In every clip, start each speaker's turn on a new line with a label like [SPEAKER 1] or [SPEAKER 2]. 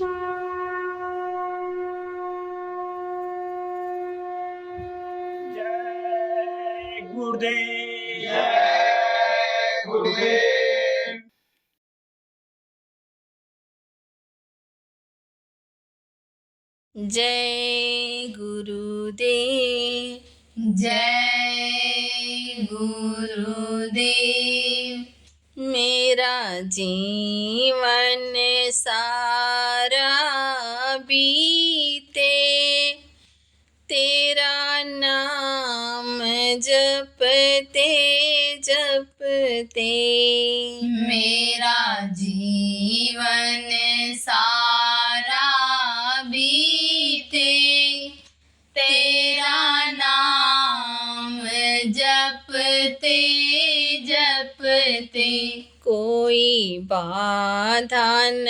[SPEAKER 1] जय गुरुदेव।
[SPEAKER 2] जय गुरुदेव।
[SPEAKER 3] जय गुरुदेव।
[SPEAKER 4] जय गुरुदेव।
[SPEAKER 3] मेरा जीवन सारा बीते तेरा नाम जपते जपते।
[SPEAKER 4] मेरा जीवन सारा बीते तेरा नाम जपते जपते।
[SPEAKER 3] कोई बाधा न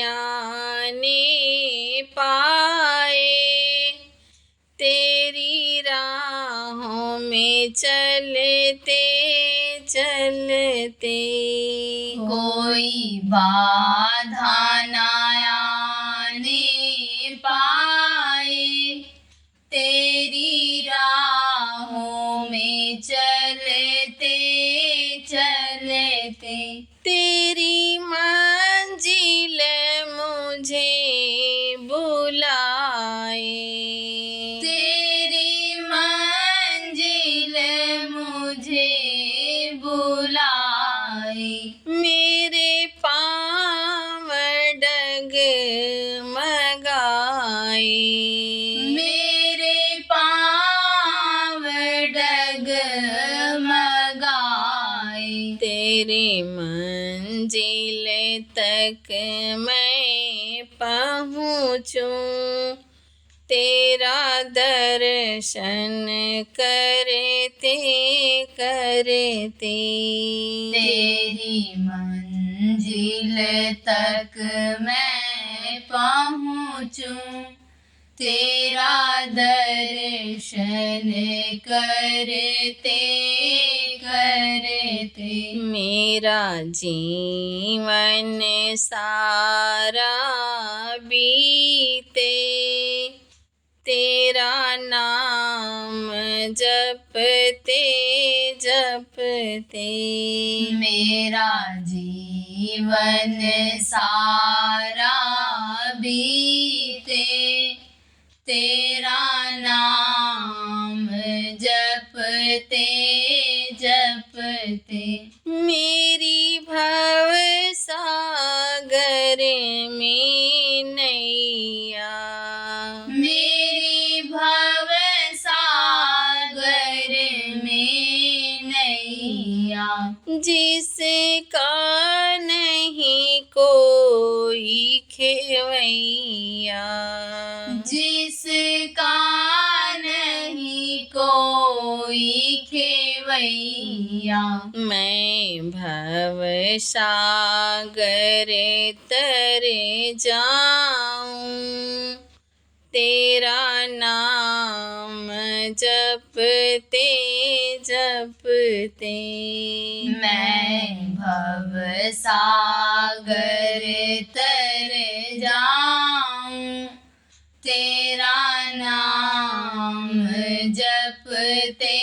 [SPEAKER 3] आने पाए तेरी राहों में चलते चलते।
[SPEAKER 4] कोई बाधा न आने पाए तेरी राहों में चलते चलते।
[SPEAKER 3] तेरी मंजिल मुझे बुलाए
[SPEAKER 4] तेरी मंजिल मुझे बुलाए।
[SPEAKER 3] मेरे पाँव डगमगाए
[SPEAKER 4] मेरे पाँव डगमगाए।
[SPEAKER 3] तेरे मंजिल तक मैं पहुँचूं तेरा दर्शन करते करते।
[SPEAKER 4] तेरी मंजिल तक मैं पहुँचूं तेरा दर्शन करते करते।
[SPEAKER 3] मेरा जीवन सारा बीते तेरा नाम जपते जपते।
[SPEAKER 4] मेरा जीवन सारा बीते तेरा नाम जपते जपते।
[SPEAKER 3] मेरी भव सागर में नैया
[SPEAKER 4] मेरी भव सागर में नैया।
[SPEAKER 3] जिसका नहीं कोई खेवैया
[SPEAKER 4] जिसका नहीं कोई खेवैया।
[SPEAKER 3] मैं भव सागर तरे जाऊं तेरा नाम जपते जपते।
[SPEAKER 4] मैं भव सागर तर जाऊं तेरा नाम जपते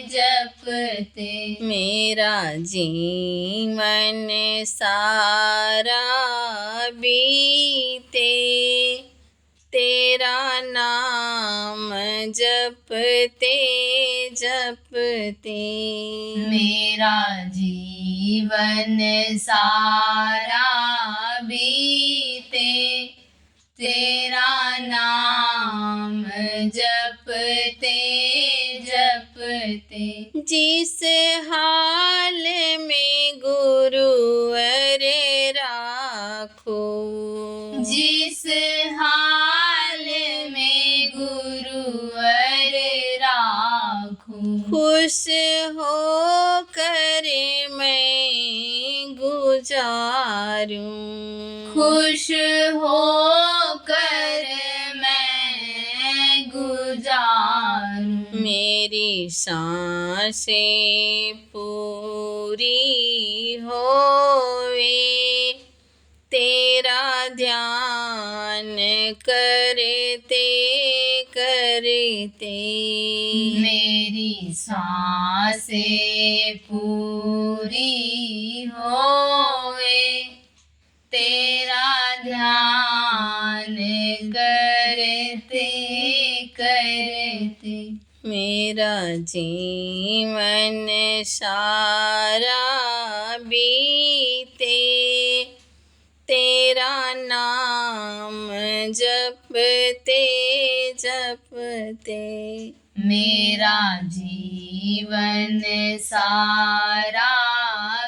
[SPEAKER 4] जपते।
[SPEAKER 3] मेरा जीवन सारा बीते तेरा नाम जपते जपते।
[SPEAKER 4] मेरा जीवन सारा बीते तेरा नाम जपते जपते।
[SPEAKER 3] जिस हाल में गुरुवर राखो
[SPEAKER 4] जिस हाल में गुरुवर राखूं
[SPEAKER 3] खुश हो कर मैं गुजारूं
[SPEAKER 4] खुश हो कर मैं गुजारूं।
[SPEAKER 3] मेरी सांसें पूरी होवे तेरा ध्यान करते करते
[SPEAKER 4] मेरी सांसें पूरी होए, तेरा ध्यान करते करते
[SPEAKER 3] मेरा जीवन सारा बीते, तेरा नाम जपते जपते
[SPEAKER 4] मेरा जीवन सारा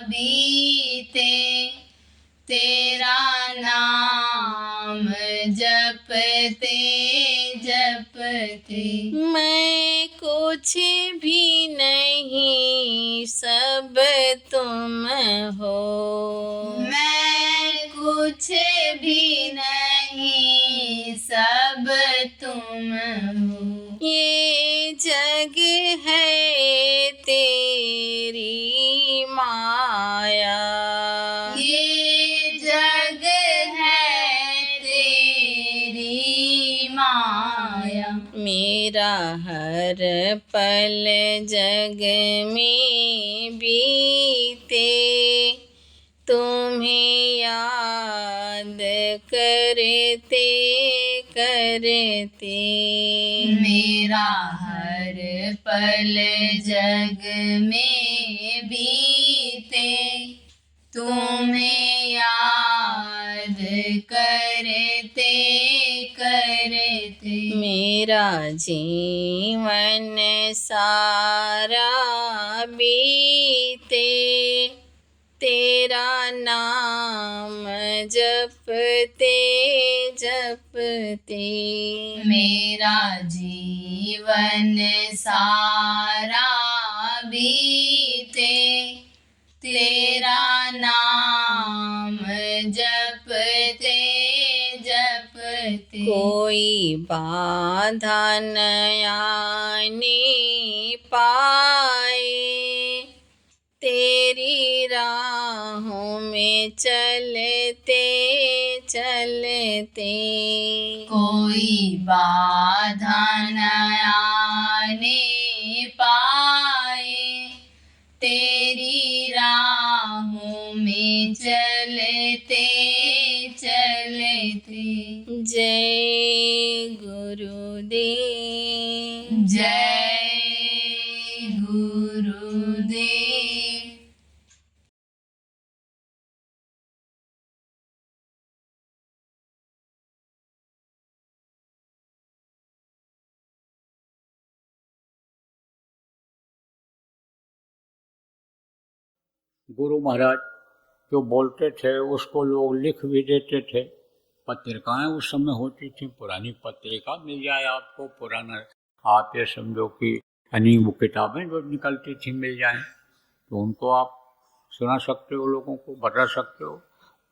[SPEAKER 4] बीते, तेरा नाम जपते जपते
[SPEAKER 3] मैं कुछ भी नहीं सब तुम हो,
[SPEAKER 4] मैं कुछ भी नहीं सब तुम हो,
[SPEAKER 3] ये जग है तेरी माया,
[SPEAKER 4] ये जग है तेरी माया,
[SPEAKER 3] मेरा हर पल जग में बीते, तुम्हें याद करते करते
[SPEAKER 4] मेरा हर पल जग में बीते, तुम्हें याद करते करते
[SPEAKER 3] मेरा जीवन सारा बीते, तेरा नाम जपते जपते
[SPEAKER 4] मेरा जीवन सारा बीते, तेरा नाम जपते जपते
[SPEAKER 3] कोई बाधा न आने पाए, तेरी राहों में चलते चलते
[SPEAKER 4] कोई बाधा न आने पाए, तेरी राहों में चलते चलते
[SPEAKER 3] जय गुरुदेव,
[SPEAKER 4] जय गुरुदेव।
[SPEAKER 2] गुरु महाराज जो बोलते थे उसको लोग लिख भी देते थे। पत्रिकाएं उस समय होती थी, पुरानी पत्रिका मिल जाए आपको, पुराना आप ये समझो कि यानी वो किताबें जो निकलती थी मिल जाएं तो उनको आप सुना सकते हो, लोगों को बता सकते हो।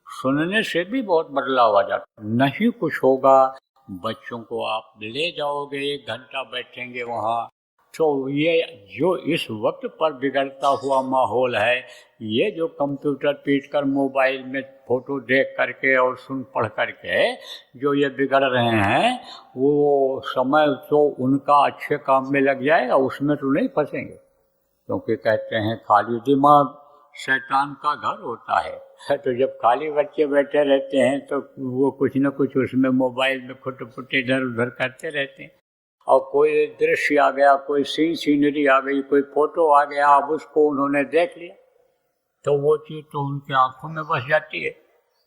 [SPEAKER 2] सुनने से भी बहुत बदलाव आ जाता। नहीं कुछ होगा, बच्चों को आप ले जाओगे, 1 घंटा बैठेंगे वहाँ, तो ये जो इस वक्त पर बिगड़ता हुआ माहौल है, ये जो कंप्यूटर पीट कर मोबाइल में फ़ोटो देख करके और सुन पढ़ करके जो ये बिगड़ रहे हैं, वो समय तो उनका अच्छे काम में लग जाएगा, उसमें तो नहीं फंसेंगे। क्योंकि कहते हैं खाली दिमाग शैतान का घर होता है। तो जब खाली बच्चे बैठे रहते हैं तो वो कुछ न कुछ उसमें मोबाइल में खुट-फुट इधर उधर करते रहते हैं, और कोई दृश्य आ गया, कोई सीनरी आ गई, कोई फोटो आ गया, अब उसको उन्होंने देख लिया तो वो चीज़ तो उनकी आंखों में बस जाती है,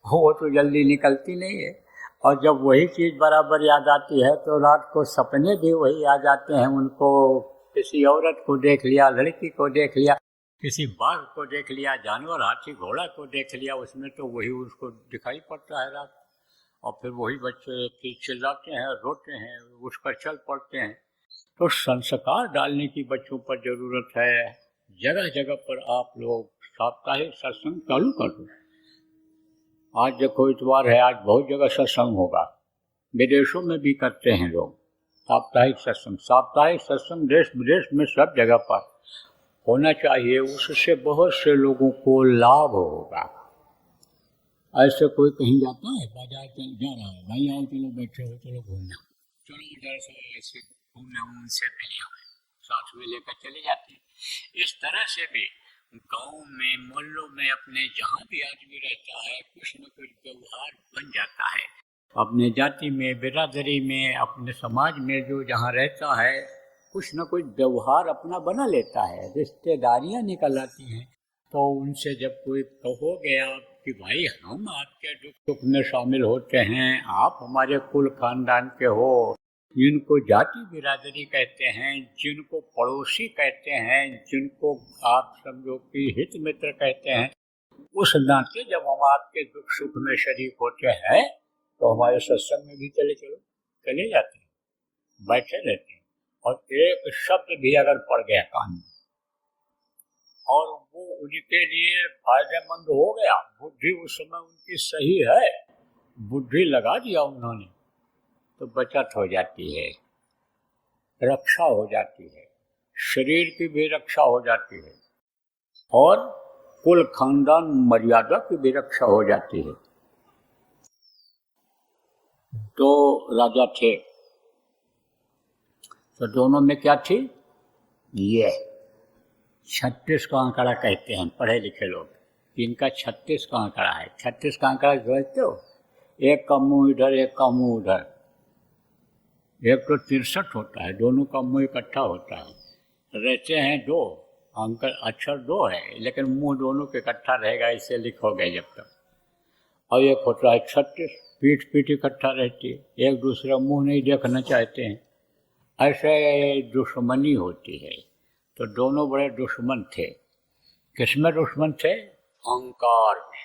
[SPEAKER 2] वो तो जल्दी निकलती नहीं है। और जब वही चीज़ बराबर याद आती है तो रात को सपने भी वही आ जाते हैं उनको। किसी औरत को देख लिया, लड़की को देख लिया, किसी बाघ को देख लिया, जानवर हाथी घोड़ा को देख लिया, उसमें तो वही उसको दिखाई पड़ता है रात। और फिर वही बच्चे चिल्लाते हैं, रोते हैं, उस पर चल पड़ते हैं। तो संस्कार डालने की बच्चों पर ज़रूरत है। जगह जगह पर आप लोग साप्ताहिक सत्संग चालू कर दो। आज देखो इतवार है, आज बहुत जगह सत्संग होगा, विदेशों में भी करते हैं लोग साप्ताहिक सत्संग। साप्ताहिक सत्संग देश विदेश में सब जगह पर होना चाहिए, उससे बहुत से लोगों को लाभ होगा। ऐसे कोई कहीं जाता है, बाजार जा रहा है, भाई आओ चलो बैठे हो, चलो घूमना, चलो उधर से ऐसे घूमना, उनसे मिले हुए साथ में लेकर चले जाते हैं। इस तरह से भी गाँव में, मोहल्लों में, अपने जहाँ भी आदमी रहता है, कुछ न कुछ व्यवहार बन जाता है। अपने जाति में, बिरादरी में, अपने समाज में जो जहाँ रहता है, कुछ न कुछ व्यवहार अपना बना लेता है, रिश्तेदारियाँ निकल आती हैं। तो उनसे जब कोई कहोगे आप कि भाई हम आपके दुख सुख में शामिल होते हैं, आप हमारे कुल खानदान के हो, जिनको जाति बिरादरी कहते हैं, जिनको पड़ोसी कहते हैं, जिनको आप समझो कि हित मित्र कहते हैं, उस नाते जब हम आपके दुख सुख में शरीक होते हैं तो हमारे सत्संग में भी चले जाते हैं, बैठे रहते हैं। और एक शब्द भी अगर पड़ गया कान में और वो उनके लिए फायदेमंद हो गया, बुद्धि उस समय उनकी सही है, बुद्धि लगा दिया उन्होंने, तो बचत हो जाती है, रक्षा हो जाती है, शरीर की भी रक्षा हो जाती है और कुल खानदान मर्यादा की भी रक्षा हो जाती है। तो राजा थे, तो दोनों में क्या थी? ये 36 का आंकड़ा कहते हैं पढ़े लिखे लोग, इनका 36 का आंकड़ा है। 36 का आंकड़ा समझते हो? एक का मुंह इधर, एक का मुंह उधर, एक तो 63 होता है, दोनों का मुंह इकट्ठा होता है, रहते हैं दो, अंक अक्षर दो है, लेकिन मुंह दोनों के इकट्ठा रहेगा, इसे लिखोगे जब तक। और एक होता है 36, पीठ इकट्ठा रहती है, एक दूसरा मुंह नहीं देखना चाहते हैं, ऐसे दुश्मनी होती है। तो दोनों बड़े दुश्मन थे। किसमें दुश्मन थे? अहंकार में।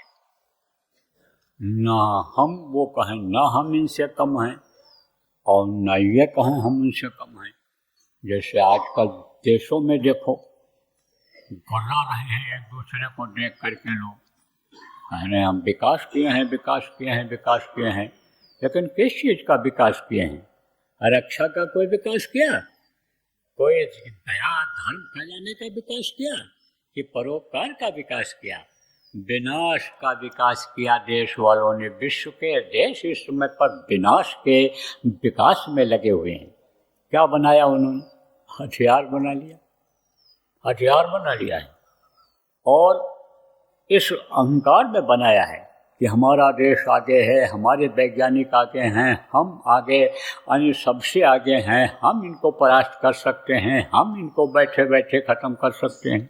[SPEAKER 2] ना हम वो कहें ना हम इनसे कम हैं और ना ये कहें हम उनसे कम हैं। जैसे आजकल देशों में देखो, गुर्रा रहे हैं एक दूसरे को देख करके, लोग कह रहे हैं हम विकास किए हैं, विकास किए हैं, विकास किए हैं, लेकिन किस चीज़ का विकास किए हैं? रक्षा का कोई विकास किया? कोई दया धर्म फैलाने का विकास किया कि परोपकार का विकास किया? विनाश का विकास किया देश वालों ने। विश्व के देश इस समय पर विनाश के विकास में लगे हुए हैं। क्या बनाया उन्होंने? हथियार बना लिया, हथियार बना लिया है और इस अहंकार में बनाया है कि हमारा देश आगे है, हमारे वैज्ञानिक आगे हैं, हम आगे यानी सबसे आगे हैं, हम इनको परास्त कर सकते हैं, हम इनको बैठे बैठे ख़त्म कर सकते हैं।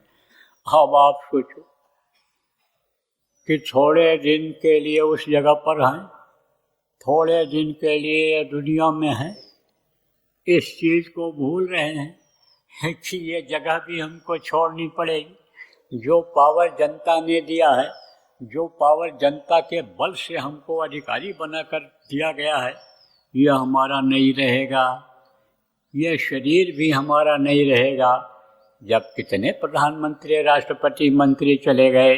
[SPEAKER 2] अब आप सोचो कि थोड़े दिन के लिए उस जगह पर हैं, थोड़े दिन के लिए दुनिया में हैं, इस चीज़ को भूल रहे हैं कि ये जगह भी हमको छोड़नी पड़ेगी। जो पावर जनता ने दिया है, जो पावर जनता के बल से हमको अधिकारी बनाकर दिया गया है, यह हमारा नहीं रहेगा, यह शरीर भी हमारा नहीं रहेगा। जब कितने प्रधानमंत्री, राष्ट्रपति, मंत्री चले गए,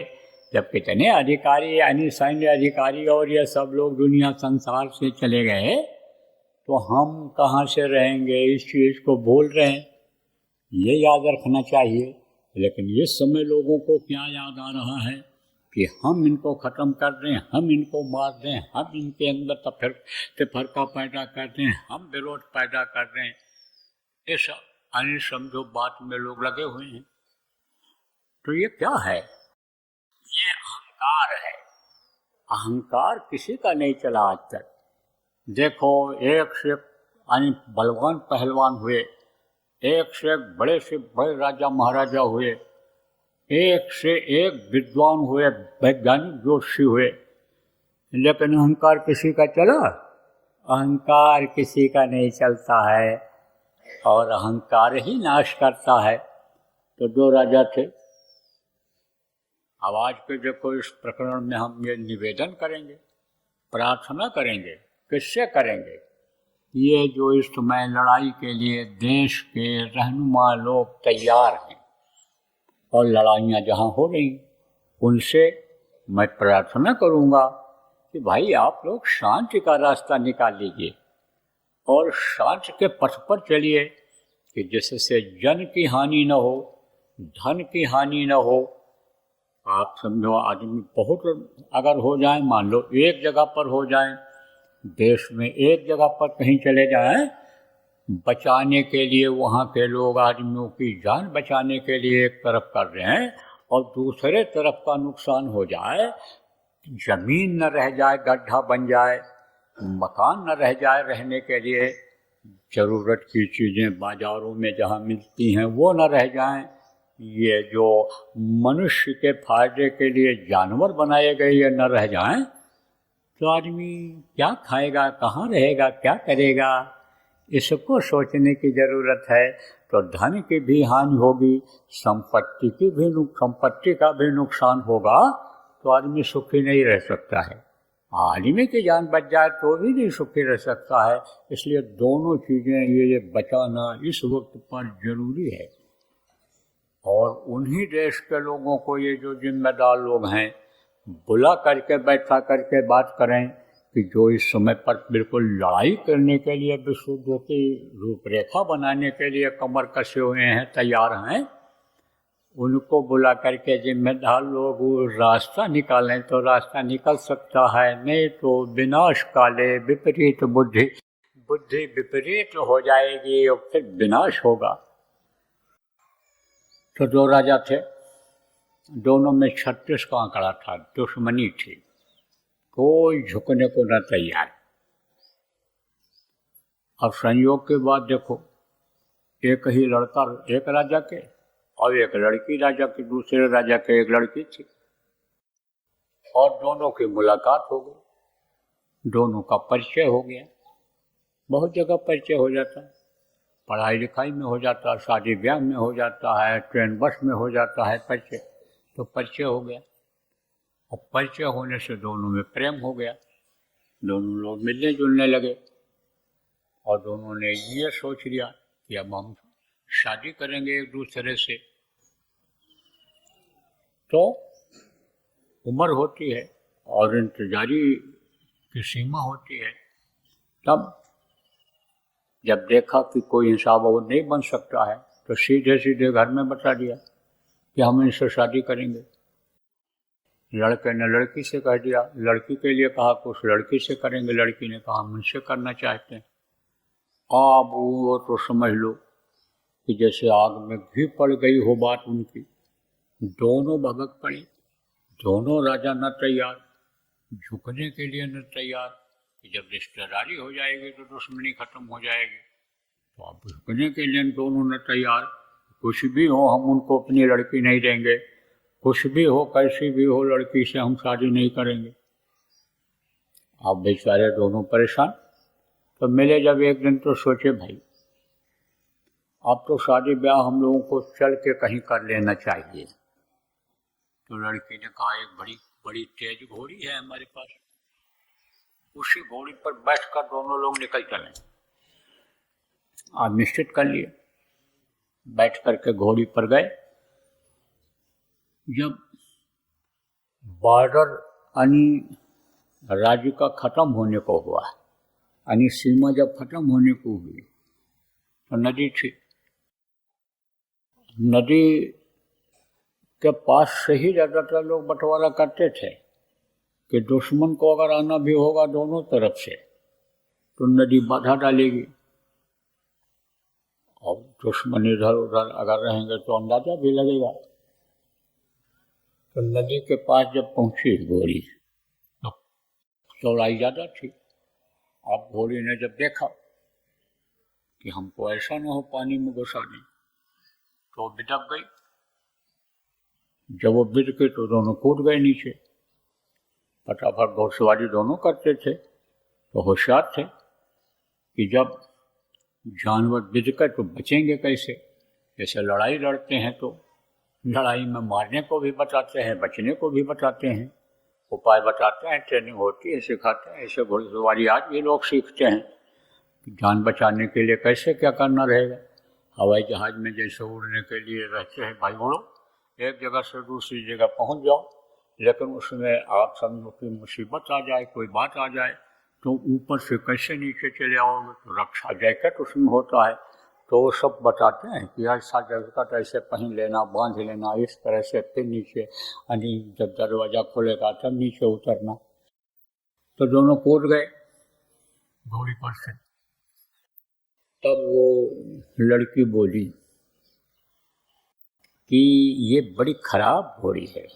[SPEAKER 2] जब कितने अधिकारी यानी सैन्य अधिकारी और ये सब लोग दुनिया संसार से चले गए, तो हम कहाँ से रहेंगे? इस चीज़ को भूल रहे हैं, ये याद रखना चाहिए। लेकिन इस समय लोगों को क्या याद आ रहा है कि हम इनको ख़त्म कर दें, हम इनको मार दें, हम इनके अंदर तफरका पैदा कर दें, हम विरोध पैदा कर दें। इस अन्य समझो बात में लोग लगे हुए हैं। तो ये क्या है? ये अहंकार है। अहंकार किसी का नहीं चला आज तक। देखो, एक से यानी बलवान पहलवान हुए, एक से एक बड़े से बड़े राजा महाराजा हुए, एक से एक विद्वान हुए, वैज्ञानिक ज्योतिषी हुए, लेकिन अहंकार किसी का चला? अहंकार किसी का नहीं चलता है और अहंकार ही नाश करता है। तो दो राजा थे। अब आज के देखो, इस प्रकरण में हम ये निवेदन करेंगे, प्रार्थना करेंगे, किससे करेंगे? ये जो इस समय लड़ाई के लिए देश के रहनुमा लोग तैयार हैं और लड़ाइयाँ जहाँ हो रही, उनसे मैं प्रार्थना करूँगा कि भाई आप लोग शांति का रास्ता निकाल लीजिए और शांति के पथ पर चलिए कि जिससे जन की हानि न हो, धन की हानि न हो, आप समझो आदमी बहुत अगर हो जाए, मान लो एक जगह पर हो जाए, देश में एक जगह पर कहीं चले जाएं, बचाने के लिए वहाँ के लोग आदमियों की जान बचाने के लिए एक तरफ कर रहे हैं और दूसरे तरफ का नुकसान हो जाए, जमीन न रह जाए, गड्ढा बन जाए, मकान न रह जाए रहने के लिए, ज़रूरत की चीज़ें बाज़ारों में जहाँ मिलती हैं वो न रह जाएं, ये जो मनुष्य के फायदे के लिए जानवर बनाए गए ये न रह जाएं, तो आदमी क्या खाएगा, कहाँ रहेगा, क्या करेगा, इसको सोचने की ज़रूरत है। तो धन की भी हानि होगी, संपत्ति का भी नुकसान होगा, तो आदमी सुखी नहीं रह सकता है। आदमी की जान बच जाए तो भी नहीं सुखी रह सकता है। इसलिए दोनों चीज़ें ये बचाना इस वक्त पर जरूरी है। और उन्हीं देश के लोगों को ये जो जिम्मेदार लोग हैं बुला करके बैठा करके बात करें कि जो इस समय पर बिल्कुल लड़ाई करने के लिए विश्व युद्ध की रूपरेखा बनाने के लिए कमर कसे हुए हैं, तैयार हैं, उनको बुला करके जिम्मेदार लोग रास्ता निकालें तो रास्ता निकल सकता है, नहीं तो विनाश काले विपरीत बुद्धि विपरीत हो जाएगी और फिर विनाश होगा। तो दो राजा थे, दोनों में 36 का आंकड़ा था, दुश्मनी थी, कोई झुकने को न तैयार। अब संयोग के बाद देखो, एक ही लड़का एक राजा के और एक लड़की राजा की, दूसरे राजा के एक लड़की थी, और दोनों की मुलाकात हो गई, दोनों का परिचय हो गया। बहुत जगह परिचय हो जाता है, पढ़ाई लिखाई में हो जाता है, शादी ब्याह में हो जाता है, ट्रेन बस में हो जाता है परिचय। तो परिचय हो गया, और परिचय होने से दोनों में प्रेम हो गया, दोनों लोग मिलने जुलने लगे, और दोनों ने ये सोच लिया कि अब हम शादी करेंगे एक दूसरे से। तो उम्र होती है और इंतजारी की सीमा होती है। तब जब देखा कि कोई हिसाब और नहीं बन सकता है, तो सीधे सीधे घर में बता दिया कि हम इनसे शादी करेंगे। लड़के ने लड़की से कह दिया, लड़की के लिए कहा कि उस लड़की से करेंगे, लड़की ने कहा हम इनसे करना चाहते हैं। अब वो तो समझ लो कि जैसे आग में घी पड़ गई हो बात उनकी। दोनों भगत पड़े, दोनों राजा न तैयार, झुकने के लिए न तैयार कि जब रिश्तेदारी हो जाएगी तो दुश्मनी खत्म हो जाएगी। तो अब झुकने के लिए दोनों न तैयार, कुछ भी हो हम उनको अपनी लड़की नहीं देंगे, कुछ भी हो कैसी भी हो लड़की से हम शादी नहीं करेंगे। अब बेचारे दोनों परेशान। तो मिले जब एक दिन तो सोचे भाई अब तो शादी ब्याह हम लोगों को चल के कहीं कर लेना चाहिए। तो लड़की ने कहा एक बड़ी बड़ी तेज घोड़ी है हमारे पास, उसी घोड़ी पर बैठकर दोनों लोग निकल चले। आप निश्चित कर लिए, बैठ करके घोड़ी पर गए। जब बॉर्डर यानी राज्य का खत्म होने को हुआ, यानी सीमा जब खत्म होने को हुई, तो नदी थी, नदी के पास से ही ज़्यादातर लोग बंटवारा करते थे कि दुश्मन को अगर आना भी होगा दोनों तरफ से तो नदी बाधा डालेगी, और दुश्मन इधर उधर अगर रहेंगे तो अंदाजा भी लगेगा। तो नदी के पास जब पहुंची घोड़ी तो चौड़ाई ज़्यादा थी। अब घोड़ी ने जब देखा कि हमको ऐसा ना हो पानी में घुसा दें, तो बिदक गई। जब वो बिद के तो दोनों कूद गए नीचे। फटाफट घोड़सवारी दोनों करते थे, तो होशियार थे कि जब जानवर बिद कर तो बचेंगे कैसे। जैसे लड़ाई लड़ते हैं तो लड़ाई में मारने को भी बताते हैं, बचने को भी बताते हैं, उपाय बताते हैं, ट्रेनिंग होती है, सिखाते हैं। ऐसे घोड़सवारी आज भी लोग सीखते हैं कि जान बचाने के लिए कैसे क्या करना रहेगा। हवाई जहाज में जैसे उड़ने के लिए रहते हैं, भाई उड़ो, एक जगह से दूसरी जगह पहुंच जाओ, लेकिन उसमें आप समझो कि मुसीबत आ जाए, कोई बात आ जाए, तो ऊपर से कैसे नीचे चले आओगे। तो रक्षा जैकेट उसमें होता है, तो वो सब बताते हैं कि ऐसा जगह तो ऐसे पहन लेना, बांध लेना, इस तरह से, फिर नीचे यानी जब दरवाज़ा खोलेगा तब नीचे उतरना। तो दोनों कूद गए घोड़ी पर से। तब वो लड़की बोली कि ये बड़ी खराब घोड़ी है,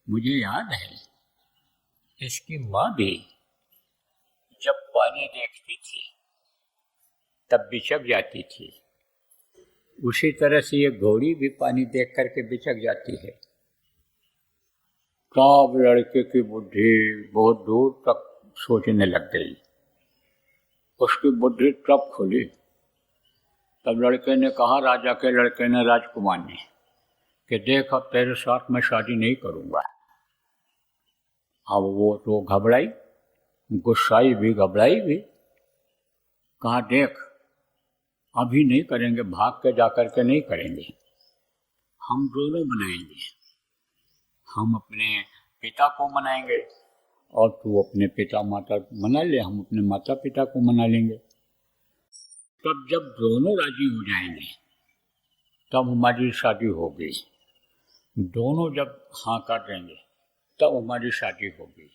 [SPEAKER 2] मुझे याद है इसकी माँ भी जब पानी देखती थी तब बिचक जाती थी, उसी तरह से ये घोड़ी भी पानी देख करके बिचक जाती है। तब लड़के की बुद्धि बहुत दूर तक सोचने लग गई, उसकी बुद्धि तब खुली। तब लड़के ने कहा, राजा के लड़के ने राजकुमार ने, कि देख अब तेरे साथ मैं शादी नहीं करूँगा। अब वो तो घबराई, गुस्साई भी, घबराई भी। कहा, देख अभी नहीं करेंगे, भाग के जा कर के नहीं करेंगे, हम दोनों मनाएंगे। हम अपने पिता को मनाएंगे और तू अपने पिता माता मना ले, हम अपने माता पिता को मना लेंगे। तब जब दोनों राजी हो जाएंगे तब हमारी शादी होगी। दोनों जब हाँ कर देंगे तब हमारी शादी होगी,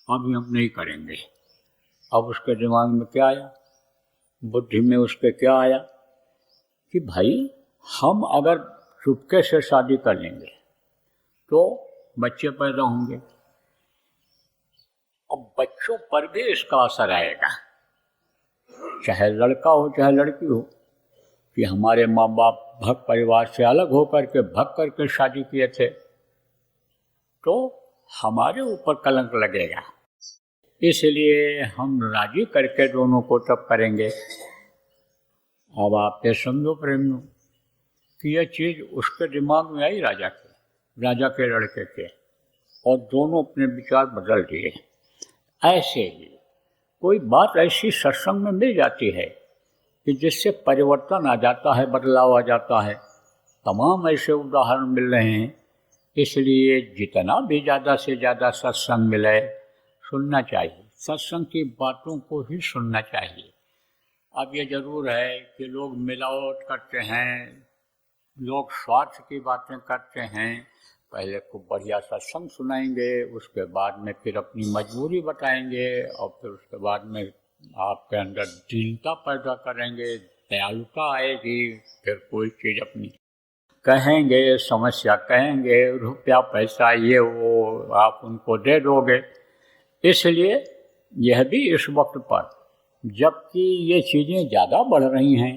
[SPEAKER 2] अभी हम नहीं करेंगे। अब उसके दिमाग में क्या आया, बुद्धि में उसके क्या आया कि भाई हम अगर चुपके से शादी कर लेंगे तो बच्चे पैदा होंगे, अब बच्चों पर भी इसका असर आएगा, चाहे लड़का हो चाहे लड़की हो, कि हमारे माँ बाप भक्त परिवार से अलग होकर के भग करके शादी किए थे तो हमारे ऊपर कलंक लगेगा। इसलिए हम राजी करके दोनों को तब करेंगे। अब आप ये समझो प्रेमियों कि यह चीज़ उसके दिमाग में आई राजा के लड़के के, और दोनों अपने विचार बदल दिए। ऐसे ही कोई बात ऐसी सत्संग में मिल जाती है कि जिससे परिवर्तन आ जाता है, बदलाव आ जाता है। तमाम ऐसे उदाहरण मिल रहे हैं। इसलिए जितना भी ज़्यादा से ज़्यादा सत्संग मिले सुनना चाहिए, सत्संग की बातों को ही सुनना चाहिए। अब ये ज़रूर है कि लोग मिलावट करते हैं, लोग स्वार्थ की बातें करते हैं। पहले खूब बढ़िया सत्संग सुनाएंगे, उसके बाद में फिर अपनी मजबूरी बताएंगे, और फिर उसके बाद में आपके अंदर दीनता पैदा करेंगे, दयालुता आएगी, फिर कोई चीज़ अपनी कहेंगे, समस्या कहेंगे, रुपया पैसा ये वो आप उनको दे दोगे। इसलिए यह भी इस वक्त पर जबकि ये चीज़ें ज़्यादा बढ़ रही हैं,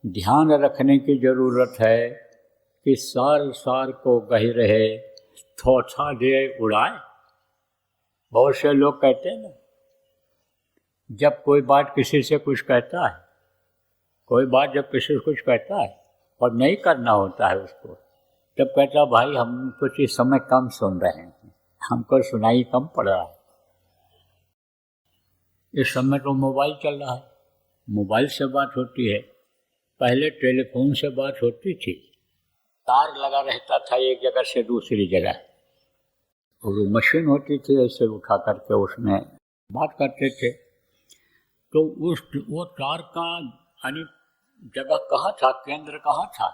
[SPEAKER 2] ध्यान रखने की ज़रूरत है कि सार सार को गही रहे, थोथा दे उड़ाए। बहुत से लोग कहते हैं ना, जब कोई बात किसी से कुछ कहता है, कोई बात जब किसी से कुछ कहता है और नहीं करना होता है उसको, तब कहता भाई हम कुछ इस समय कम सुन रहे हैं, हमको सुनाई कम पड़ रहा है। इस समय तो मोबाइल चल रहा है, मोबाइल से बात होती है। पहले टेलीफोन से बात होती थी, तार लगा रहता था एक जगह से दूसरी जगह, और वो मशीन होती थी, ऐसे उठा करके उसमें बात करते थे। तो वो तार का यानी जगह कहाँ था, केंद्र कहाँ था,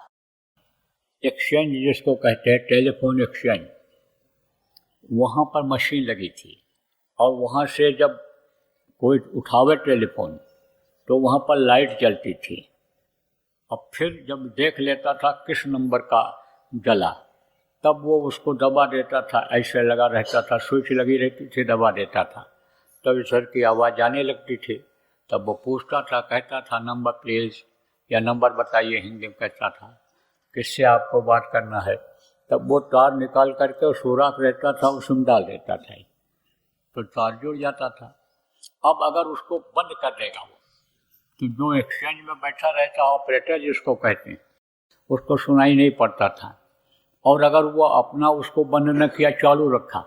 [SPEAKER 2] एक्सचेंज जिसको कहते हैं, टेलीफोन एक्सचेंज, वहाँ पर मशीन लगी थी। और वहाँ से जब कोई उठावे टेलीफोन तो वहाँ पर लाइट जलती थी, और फिर जब देख लेता था किस नंबर का जला, तब वो उसको दबा देता था, ऐसे लगा रहता था, स्विच लगी रहती थी, दबा देता था, तब ईश्वर की आवाज़ आने लगती थी। तब वो पूछता था, कहता था नंबर प्लीज़, या नंबर बताइए, हिंदी में कहता था, किससे आपको बात करना है। तब वो तार निकाल करके सुराख रहता था, उसमें डाल देता था, तो तार जुड़ जाता था। अब अगर उसको बंद कर देगा वो, तो जो एक्सचेंज में बैठा रहता ऑपरेटर जिसको कहते हैं, उसको सुनाई नहीं पड़ता था। और अगर वो अपना उसको बंद न किया, चालू रखा,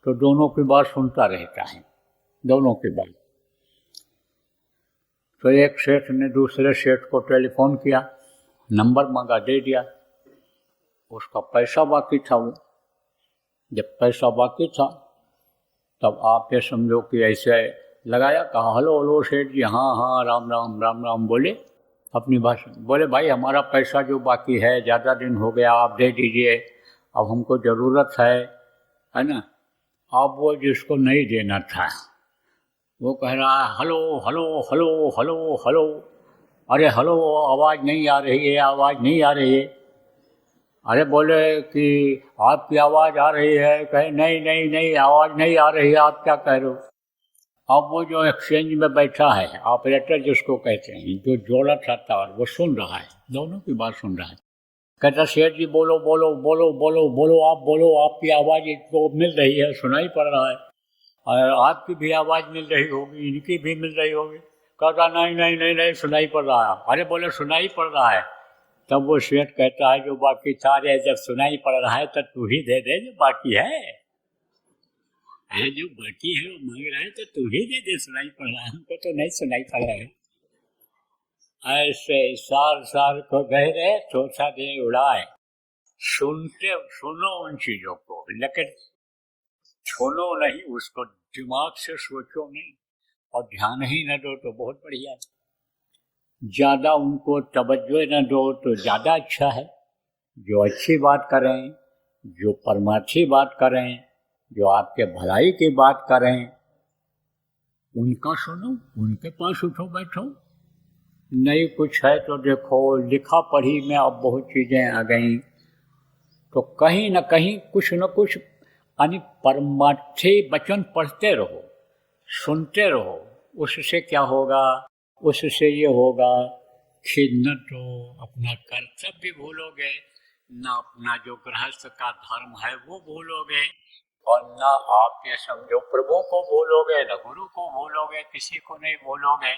[SPEAKER 2] तो दोनों की बात सुनता रहता है, दोनों की बात। तो एक सेठ ने दूसरे सेठ को टेलीफोन किया, नंबर मांगा, दे दिया, उसका पैसा बाकी था। वो जब पैसा बाकी था तब आप ये समझो कि ऐसे लगाया, कहा हेलो हेलो सेठ जी, हाँ हाँ राम राम राम राम बोले, अपनी भाषा में। बोले भाई हमारा पैसा जो बाकी है, ज़्यादा दिन हो गया, आप दे दीजिए, अब हमको ज़रूरत है ना। अब वो जिसको नहीं देना था वो कह रहा है hello hello hello hello hello, अरे हेलो आवाज़ नहीं आ रही है, आवाज़ नहीं आ रही है। अरे बोले कि आपकी आवाज़ आ रही है, कहे नहीं नहीं नहीं आवाज़ नहीं आ रही है, आप क्या कह रहे हो। अब वो जो एक्सचेंज में बैठा है ऑपरेटर जिसको कहते हैं, जो जोड़ा था तार, वो सुन रहा है, दोनों की बात सुन रहा है। कहता सेठ जी बोलो बोलो बोलो बोलो बोलो, आप बोलो, आपकी आवाज़ इनको मिल रही है, सुनाई पड़ रहा है, और आपकी भी आवाज़ मिल रही होगी, इनकी भी मिल रही होगी। कहता नहीं नहीं नहीं नहीं सुनाई पड़ रहा है। अरे बोले सुनाई पड़ रहा है। तब वो सेठ कहता है जो बाकी सारे जब सुनाई पड़ रहा है तो तू ही दे दे जो बाकी है, जो बाकी है वो मांग रहा है तो तू ही दे दे, सुनाई पड़ रहा है, हमको तो नहीं सुनाई पड़ रहा है। ऐसे सार सार को गहरे चौथा दे उड़ाए। सुनो उन चीजों को, लेकिन सुनो नहीं, उसको दिमाग से सोचो नहीं, और ध्यान ही न दो तो बहुत बढ़िया है। ज़्यादा उनको तवज्जो न दो तो ज़्यादा अच्छा है। जो अच्छी बात करें, जो परमार्थी बात करें, जो आपके भलाई की बात करें, उनका सुनो, उनके पास उठो बैठो। नहीं कुछ है तो देखो, लिखा पढ़ी में अब बहुत चीज़ें आ गई, तो कहीं न कहीं कुछ न कुछ यानी परमार्थी वचन पढ़ते रहो, सुनते रहो। उससे क्या होगा, उससे ये होगा कि न तो अपना कर्तव्य भूलोगे, न अपना जो गृहस्थ का धर्म है वो भूलोगे, और न आप ये समझो प्रभु को भूलोगे, न गुरु को भूलोगे, किसी को नहीं भूलोगे।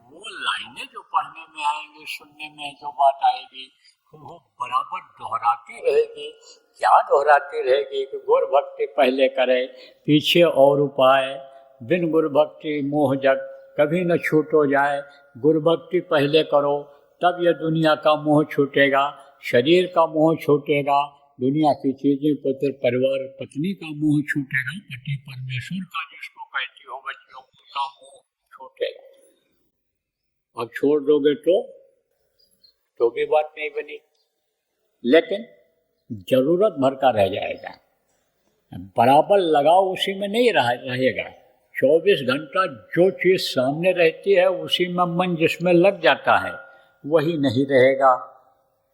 [SPEAKER 2] वो लाइनें जो पढ़ने में आएंगी, सुनने में जो बात आएगी, वो बराबर दोहराती रहेगी। क्या दोहराती रहेगी कि गुरु भक्ति पहले करे, पीछे और उपाय, बिन गुरु भक्ति मोह जग कभी न छूटो जाए। गुरु भक्ति पहले करो, तब ये दुनिया का मोह छूटेगा, शरीर का मोह छूटेगा, दुनिया की चीजें, पुत्र परिवार पत्नी का मोह छूटेगा, पति परमेश्वर का जिसको कहती हो बच्चों का मोह छूटेगा। अब छोड़ दोगे तो भी बात नहीं बनी, लेकिन जरूरत भर का रह जाएगा। बराबर लगाव उसी में नहीं रहेगा। 24 घंटा जो चीज़ सामने रहती है उसी में मन जिसमें लग जाता है वही नहीं रहेगा।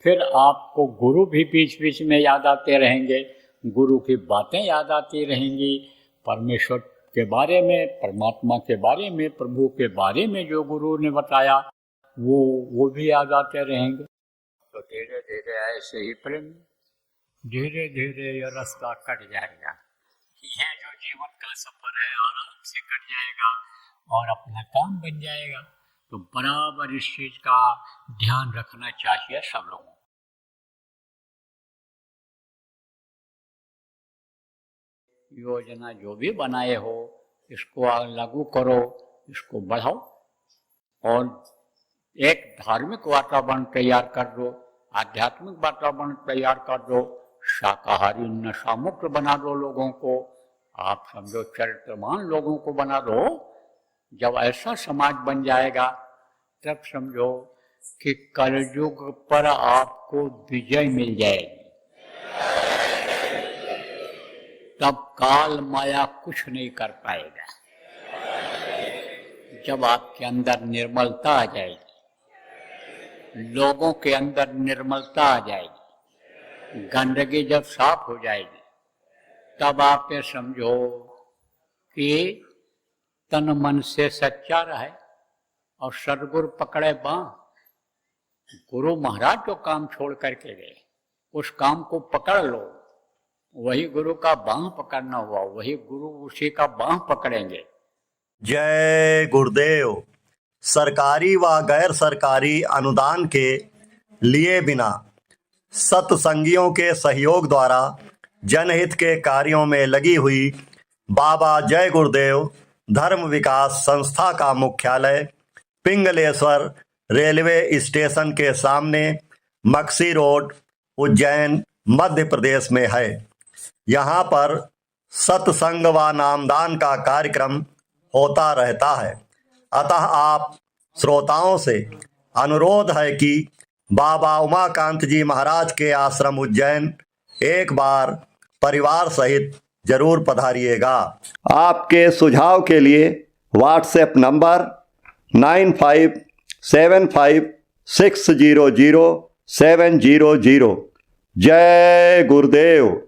[SPEAKER 2] फिर आपको गुरु भी बीच बीच में याद आते रहेंगे, गुरु की बातें याद आती रहेंगी, परमेश्वर के बारे में, परमात्मा के बारे में, प्रभु के बारे में जो गुरु ने बताया वो भी याद आते रहेंगे। तो धीरे धीरे ऐसे ही प्रेम धीरे धीरे ये रास्ता कट जाएगा। यह जो जीवन का सफर है आराम से कट जाएगा और अपना काम बन जाएगा। तो बराबर इस चीज का ध्यान रखना चाहिए सब लोगों को। योजना जो भी बनाए हो इसको लागू करो, इसको बढ़ाओ, और एक धार्मिक वातावरण तैयार कर दो, आध्यात्मिक वातावरण तैयार कर दो, शाकाहारी नशा मुक्त बना दो लोगों को, आप समझो चरित्रवान लोगों को बना दो। जब ऐसा समाज बन जाएगा तब समझो कि कलयुग पर आपको विजय मिल जाएगी। तब काल माया कुछ नहीं कर पाएगा। जब आपके अंदर निर्मलता आ जाएगी, लोगों के अंदर निर्मलता आ जाएगी, गंदगी जब साफ हो जाएगी, तब आप ये समझो कि तन मन से सच्चा रहे और सदगुरु पकड़े बांह। गुरु महाराज जो काम छोड़ करके गए उस काम को पकड़ लो, वही गुरु का बांह पकड़ना हुआ, वही गुरु उसी का बांह पकड़ेंगे।
[SPEAKER 1] जय गुरुदेव। सरकारी व गैर सरकारी अनुदान के लिए बिना सत्संगियों के सहयोग द्वारा जनहित के कार्यों में लगी हुई बाबा जय गुरुदेव धर्म विकास संस्था का मुख्यालय पिंगलेश्वर रेलवे स्टेशन के सामने मक्सी रोड, उज्जैन, मध्य प्रदेश में है। यहाँ पर सत्संग व नामदान का कार्यक्रम होता रहता है। अतः आप श्रोताओं से अनुरोध है कि बाबा उमाकांत जी महाराज के आश्रम उज्जैन एक बार परिवार सहित जरूर पधारिएगा। आपके सुझाव के लिए व्हाट्सएप नंबर 9575600700। जय गुरुदेव।